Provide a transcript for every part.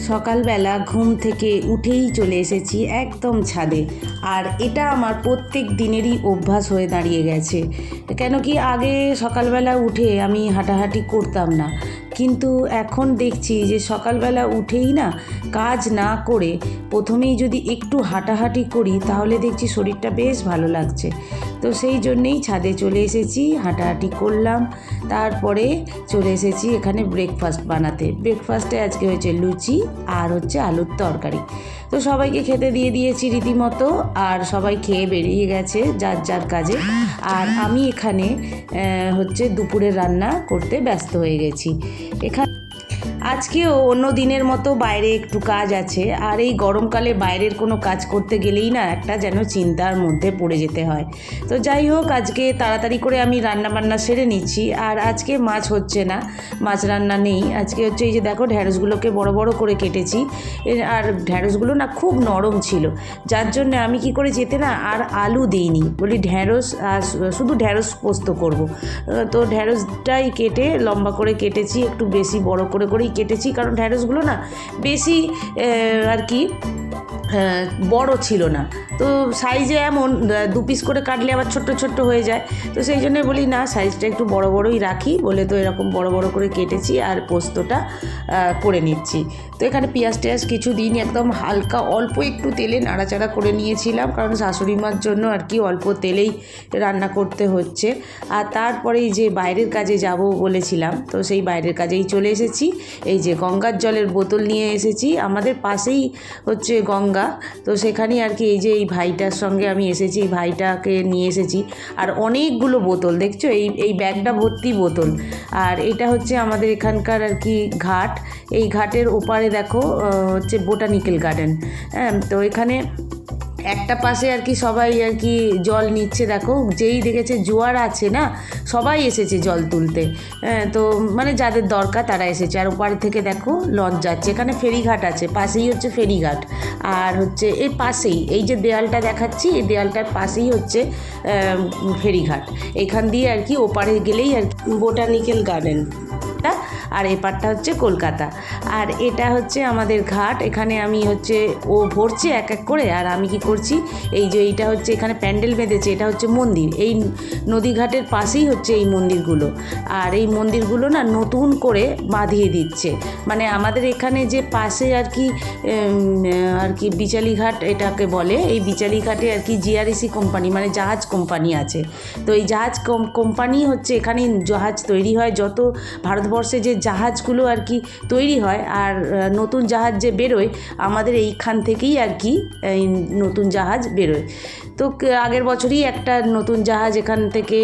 সকালবেলা ঘুম থেকে উঠেই চলে এসেছি একদম ছাদে। আর এটা আমার প্রত্যেক দিনেরই অভ্যাস হয়ে দাঁড়িয়ে গেছে। কেন কি আগে সকালবেলা উঠে আমি হাঁটাহাঁটি করতাম না, কিন্তু এখন দেখছি যে সকালবেলা উঠেই না কাজ না করে প্রথমেই যদি একটু হাঁটাহাঁটি করি তাহলে দেখছি শরীরটা বেশ ভালো লাগছে। তো সেই জন্যেই ছাদে চলে এসেছি, হাঁটাহাঁটি করলাম, তারপরে চলে এসেছি এখানে ব্রেকফাস্ট বানাতে। ব্রেকফাস্টে আজকে হয়েছে লুচি আর হচ্ছে আলুর তরকারি। তো সবাইকে খেতে দিয়ে দিয়েছি রীতিমতো, আর সবাই খেয়ে বেরিয়ে গেছে যার যার কাজে। আর আমি এখানে হচ্ছে দুপুরের রান্না করতে ব্যস্ত হয়ে গেছি। এখানে আজকেও অন্য দিনের মতো বাইরে একটু কাজ আছে, আর এই গরমকালে বাইরের কোনো কাজ করতে গেলেই না একটা যেন চিন্তার মধ্যে পড়ে যেতে হয়। তো যাই হোক, আজকে তাড়াতাড়ি করে আমি রান্না বান্না সেরে নিচ্ছি। আর আজকে মাছ হচ্ছে না, মাছ রান্না নেই। আজকে হচ্ছে এই যে দেখো ঢ্যাঁড়সগুলোকে বড় বড় করে কেটেছি, আর ঢ্যাঁড়সগুলো না খুব নরম ছিল, যার জন্য আমি কি করে যেতে না আর আলু দিইনি, বলি ঢ্যাঁড়স আর শুধু ঢ্যাঁড়স পোস্ত করব। তো ঢ্যাঁড়সটাই কেটে লম্বা করে কেটেছি, একটু বেশি বড় করে করেই কেটেছি, কারণ ঢ্যাঁড়সগুলো না বেশি আর কি বড় ছিল না। তো সাইজে এমন দু পিস করে কাটলে আবার ছোট্ট ছোট্ট হয়ে যায়, তো সেই জন্যে বলি না সাইজটা একটু বড় বড়ই রাখি বলে তো এরকম বড় বড় করে কেটেছি আর পোস্তটা করে নিচ্ছি। তো এখানে পেঁয়াজ টেয়াজ কিছু দিইনি, একদম হালকা অল্প একটু তেলে নাড়াচাড়া করে নিয়েছিলাম, কারণ শাশুড়ি মার জন্য আর কি অল্প তেলেই রান্না করতে হচ্ছে। আর তারপরেই যে বাইরের কাজে যাব বলেছিলাম, তো সেই বাইরের কাজেই চলে এসেছি। এই যে গঙ্গার জলের বোতল নিয়ে এসেছি, আমাদের পাশেই হচ্ছে গঙ্গা, তো সেখানেই আর কি এই যে এই ভাইটার সঙ্গে আমি এসেছি, এই ভাইটাকে নিয়ে এসেছি। আর অনেকগুলো বোতল দেখছো, এই ব্যাগটা ভর্তি বোতল। আর এটা হচ্ছে আমাদের এখানকার আর কি ঘাট। এই ঘাটের ওপারে দেখো হচ্ছে বোটানিক্যাল গার্ডেন। হ্যাঁ, তো এখানে একটা পাশে আর কি সবাই আর কি জল নিচ্ছে, দেখো যেই দেখেছে জোয়ার আছে না সবাই এসেছে জল তুলতে। তো মানে যাদের দরকার তারা এসেছে। আর ওপার থেকে দেখো লঞ্চ যাচ্ছে, এখানে ফেরিঘাট আছে, পাশেই হচ্ছে ফেরিঘাট। আর হচ্ছে এই পাশেই এই যে দেয়ালটা দেখাচ্ছি, এই দেয়ালটার পাশেই হচ্ছে ফেরিঘাট। এখান দিয়ে আর কি ওপারে গেলেই আর কি বোটানিক্যাল গার্ডেন, আর এপারটা হচ্ছে কলকাতা। আর এটা হচ্ছে আমাদের ঘাট। এখানে আমি হচ্ছে ও ভরছে এক এক করে, আর আমি কি করছি, এই যে এইটা হচ্ছে এখানে প্যান্ডেল বেঁধেছে, এটা হচ্ছে মন্দির। এই নদীঘাটের পাশেই হচ্ছে এই মন্দিরগুলো। আর এই মন্দিরগুলো না নতুন করে বাঁধিয়ে দিচ্ছে, মানে আমাদের এখানে যে পাশে আর কি বিচালি ঘাট এটাকে বলে, এই বিচালি ঘাটে আর কি জিআরএসি কোম্পানি মানে জাহাজ কোম্পানি আছে। তো এই জাহাজ কোম্পানি হচ্ছে এখানে জাহাজ তৈরি হয়, যত ভারতবর্ষে যে জাহাজগুলো আর কি তৈরি হয় আর নতুন জাহাজ যে বেরোয় আমাদের এইখান থেকেই আর কি এই নতুন জাহাজ বেরোয়। তো আগের বছরই একটা নতুন জাহাজ এখান থেকে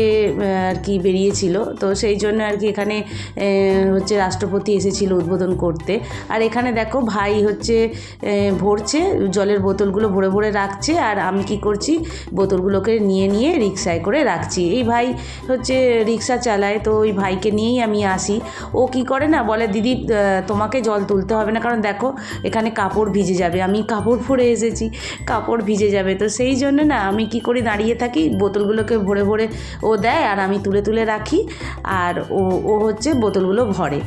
আর কি বেরিয়েছিল, তো সেই জন্য আর কি এখানে হচ্ছে রাষ্ট্রপতি এসেছিল উদ্বোধন করতে। আর এখানে দেখো ভাই হচ্ছে ভরছে, জলের বোতলগুলো ভরে ভরে রাখছে, আর আমি কি করছি বোতলগুলোকে নিয়ে নিয়ে রিক্সায় করে রাখছি। এই ভাই হচ্ছে রিক্সা চালায়, তো ওই ভাইকে নিয়েই আমি আসি। ও কি করে না বলে, দিদি তোমাকে জল তুলতে হবে না, কারণ দেখো এখানে কাপড় ভিজে যাবে। আমি কাপড় পরে এসেছি, কাপড় ভিজে যাবে, তো সেই জন্য না আমি কি করি দাঁড়িয়ে থাকি, বোতলগুলোকে ভরে ভরে ও দেয় আর আমি তুলে তুলে রাখি, আর ও হচ্ছে বোতলগুলো ভরে।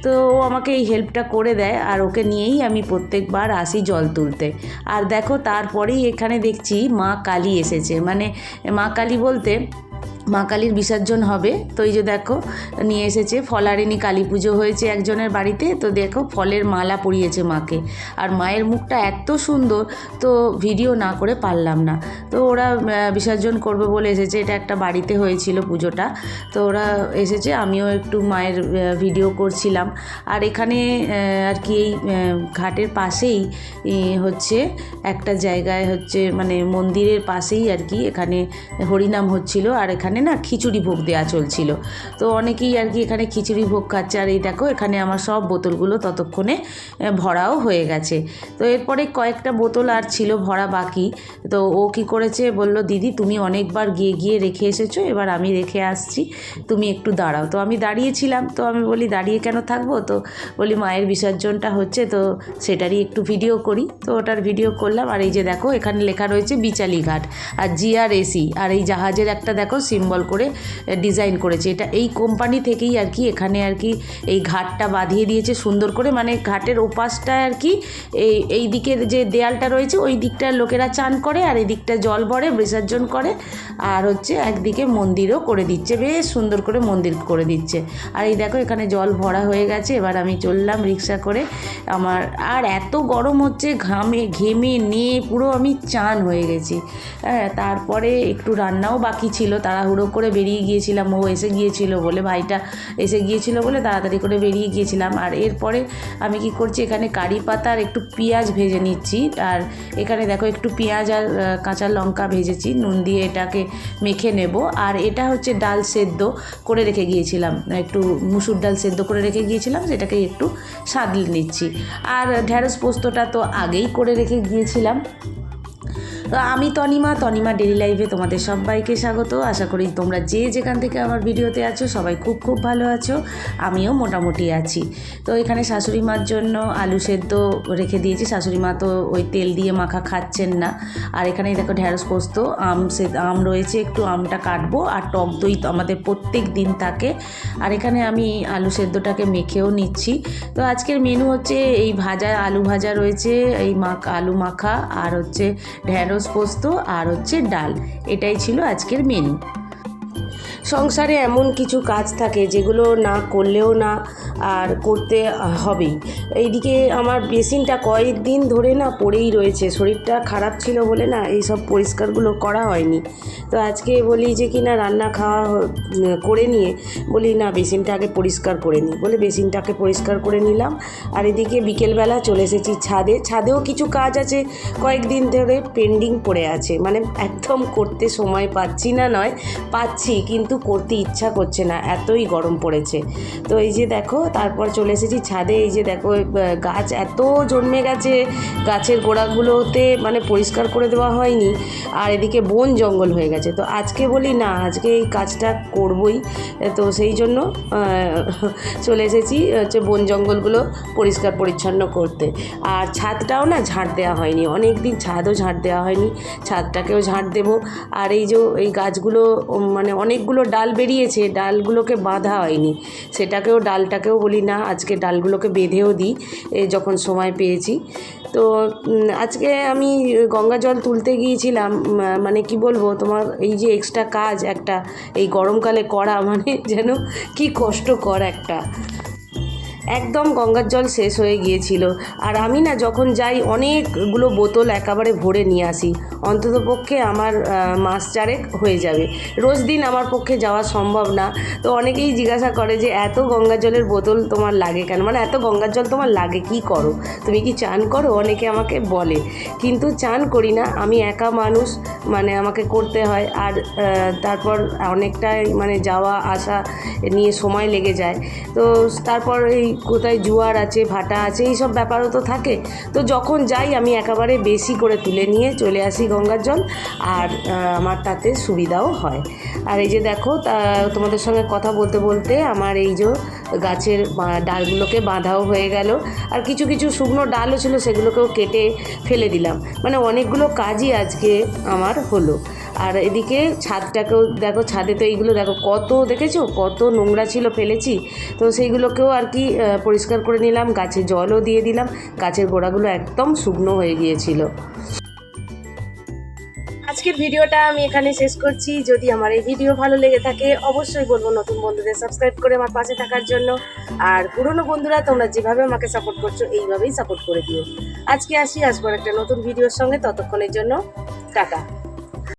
তো ও আমাকে এই হেল্পটা করে দেয়, আর ওকে নিয়েই আমি প্রত্যেকবার আসি জল তুলতে। আর দেখো তারপরেই এখানে দেখছি মা কালী এসেছে, মানে মা কালী বলতে মা কালীর বিসর্জন হবে। তো এই যে দেখো নিয়ে এসেছে, ফলারিনী কালী পুজো হয়েছে একজনের বাড়িতে, তো দেখো ফলের মালা পরিয়েছে মাকে, আর মায়ের মুখটা এত সুন্দর, তো ভিডিও না করে পারলাম না। তো ওরা বিসর্জন করবে বলে এসেছে, এটা একটা বাড়িতে হয়েছিল পুজোটা, তো ওরা এসেছে, আমিও একটু মায়ের ভিডিও করছিলাম। আর এখানে আর কি এই ঘাটের পাশেই হচ্ছে একটা জায়গায় হচ্ছে মানে মন্দিরের পাশেই আর কি এখানে হরিনাম হচ্ছিল, আর এখানে না খিচুড়ি ভোগ দেওয়া চলছিল। তো অনেকেই আর কি এখানে খিচুড়ি ভোগ খাচ্ছে। আর এই দেখো এখানে আমার সব বোতলগুলো ততক্ষণে ভরাও হয়ে গেছে। তো এরপরে কয়েকটা বোতল আর ছিল ভরা বাকি, তো ও কি করেছে বলল, দিদি তুমি অনেকবার গিয়ে গিয়ে রেখে এসেছো, এবার আমি রেখে আসছি, তুমি একটু দাঁড়াও। তো আমি দাঁড়িয়েছিলাম, তো আমি বলি দাঁড়িয়ে কেন থাকবো, তো বলি মায়ের বিসর্জনটা হচ্ছে তো সেটারই একটু ভিডিও করি। তো ওটার ভিডিও করলাম। আর এই যে দেখো এখানে লেখা রয়েছে বিচালি ঘাট আর জিআরএসি, আর এই জাহাজের একটা দেখো সিম্বল সিম্বল করে ডিজাইন করেছে। এটা এই কোম্পানি থেকেই আর কি এখানে আর কি এই ঘাটটা বাঁধিয়ে দিয়েছে সুন্দর করে, মানে ঘাটের ওপাশটায় আর কি এই দিকের যে দেয়ালটা রয়েছে ওই দিকটার লোকেরা চান করে, আর এই দিকটা জল ভরে বিসর্জন করে, আর হচ্ছে একদিকে মন্দিরও করে দিচ্ছে, বেশ সুন্দর করে মন্দির করে দিচ্ছে। আর এই দেখো এখানে জল ভরা হয়ে গেছে। এবার আমি চললাম রিক্সা করে। আমার আর এত গরম হচ্ছে, ঘেমে নিয়ে পুরো আমি চান হয়ে গেছি। হ্যাঁ, তারপরে একটু রান্নাও বাকি ছিল, তাড়াহুড়ো করে বেরিয়ে গিয়েছিলাম। ও এসে গিয়েছিল বলে, ভাইটা এসে গিয়েছিল বলে তাড়াতাড়ি করে বেরিয়ে গিয়েছিলাম। আর এরপরে আমি কি করছি, এখানে কারি পাতা আর একটু পেঁয়াজ ভেজে নিচ্ছি। আর এখানে দেখো একটু পেঁয়াজ আর কাঁচা লঙ্কা ভেজেছি, নুন দিয়ে এটাকে মেখে নেব। আর এটা হচ্ছে ডাল সেদ্ধ করে রেখে গিয়েছিলাম, একটু মুসুর ডাল সেদ্ধ করে রেখে গিয়েছিলাম, সেটাকে একটু সাদলে নিচ্ছি। আর ঢ্যাঁড়স পোস্তটা তো আগেই করে রেখে গিয়েছিলাম। তো আমি তনিমা ডেইলি লাইফে তোমাদের সবাইকে স্বাগত। আশা করি তোমরা যে যেখান থেকে আমার ভিডিওতে আছো সবাই খুব খুব ভালো আছো, আমিও মোটামুটি আছি। তো এখানে শাশুড়ি মার জন্য আলু সেদ্ধ রেখে দিয়েছি। শাশুড়ি মা তো ওই তেল দিয়ে মাখা খাচ্ছেন না। আর এখানে দেখো ঢ্যাঁড়স পোস্ত, আম রয়েছে, একটু আমটা কাটবো। আর টক দই তো আমাদের প্রত্যেক দিন থাকে। আর এখানে আমি আলু সেদ্ধটাকে মেখেও নিচ্ছি। তো আজকের মেনু হচ্ছে এই ভাজা, আলু ভাজা রয়েছে, এই আলু মাখা, আর হচ্ছে ঢ্যাঁড়স পোস্ত, আর হচ্ছে ডাল। এটাই ছিল আজকের মেনু। সংসারে এমন কিছু কাজ থাকে যেগুলো না করলেও না, আর করতে হবেই। এইদিকে আমার বেসিনটা কয়েকদিন ধরে না পড়েই রয়েছে, শরীরটা খারাপ ছিল বলে না এইসব পরিষ্কারগুলো করা হয়নি। তো আজকে বলি যে কি না রান্না খাওয়া করে নিয়ে বলি না বেসিনটা আগে পরিষ্কার করে নিই, বলে বেসিনটাকে পরিষ্কার করে নিলাম। আর এদিকে বিকেলবেলা চলে এসেছি ছাদেও কিছু কাজ আছে কয়েকদিন ধরে পেন্ডিং পড়ে আছে, মানে একদম করতে সময় পাচ্ছি না, নয় পাচ্ছি কিন্তু করতে ইচ্ছা করছে না, এতই গরম পড়েছে। তো এই যে দেখো তারপর চলে এসেছি ছাদে। এই যে দেখো গাছ এত জন্মে গেছে, গাছের গোড়াগুলোতে মানে পরিষ্কার করে দেওয়া হয়নি, আর এদিকে বন জঙ্গল হয়ে গেছে। তো আজকে বলি না আজকে এই কাজটা করবই, তো সেই জন্য চলে এসেছি হচ্ছে বন জঙ্গলগুলো পরিষ্কার পরিচ্ছন্ন করতে। আর ছাদটাও না ঝাঁট দেওয়া হয়নি, অনেক দিন ছাদও ঝাঁট দেওয়া হয়নি, ছাদটাকেও ঝাঁট দেবো। আর এই যে এই গাছগুলো মানে অনেকগুলো ডাল বেরিয়েছে, ডালগুলোকে বাঁধা হয়নি, ডালটাকেও বলি না আজকে ডালগুলোকে বেঁধেও দিই যখন সময় পেয়েছি। তো আজকে আমি গঙ্গা জল তুলতে গিয়েছিলাম, মানে কি বলবো তোমার, এই যে এক্সট্রা কাজ একটা এই গরমকালে করা মানে যেন কি কষ্টকর একটা, একদম গঙ্গার জল শেষ হয়ে গিয়েছিল। আর আমি না যখন যাই অনেকগুলো বোতল একেবারে ভরে নিয়ে আসি, অন্ততপক্ষে আমার মাস চারেক হয়ে যাবে। রোজ দিন আমার পক্ষে যাওয়া সম্ভব না। তো অনেকেই জিজ্ঞাসা করে যে এত গঙ্গার জলের বোতল তোমার লাগে কেন, মানে এত গঙ্গার জল তোমার লাগে কি করো, তুমি কি চান করো, অনেকে আমাকে বলে। কিন্তু চান করি না, আমি একা মানুষ, মানে আমাকে করতে হয়। আর তারপর অনেকটাই মানে যাওয়া আসা নিয়ে সময় লেগে যায়। তো তারপর এই কোথায় জোয়ার আছে, ভাটা আছে, এইসব ব্যাপারও তো থাকে। তো যখন যাই আমি একেবারে বেশি করে তুলে নিয়ে চলে আসি গঙ্গার জল, আর আমার তাতে সুবিধাও হয়। আর এই যে দেখো তোমাদের সঙ্গে কথা বলতে বলতে আমার এই যে গাছের ডালগুলোকে বাঁধাও হয়ে গেল। আর কিছু কিছু শুকনো ডালও ছিল, সেগুলোকেও কেটে ফেলে দিলাম। মানে অনেকগুলো কাজই আজকে আমার হলো। আর এদিকে ছাদটাকেও দেখো, ছাদে তো এইগুলো দেখো কত, দেখেছো কত নোংরা ছিল ফেলেছি, তো সেইগুলোকেও আর কি পরিষ্কার করে নিলাম, গাছে জলও দিয়ে দিলাম, গাছের গোড়াগুলো একদম শুকনো হয়ে গিয়েছিল। আজকের ভিডিওটা আমি এখানে শেষ করছি। যদি আমার এই ভিডিও ভালো লেগে থাকে অবশ্যই বলবো নতুন বন্ধুদের সাবস্ক্রাইব করে আমার পাশে থাকার জন্য। আর পুরনো বন্ধুরা তোমরা যেভাবে আমাকে সাপোর্ট করছো এইভাবেই সাপোর্ট করে দিও। আজকে আসবো একটা নতুন ভিডিওর সঙ্গে, ততক্ষণের জন্য টাটা।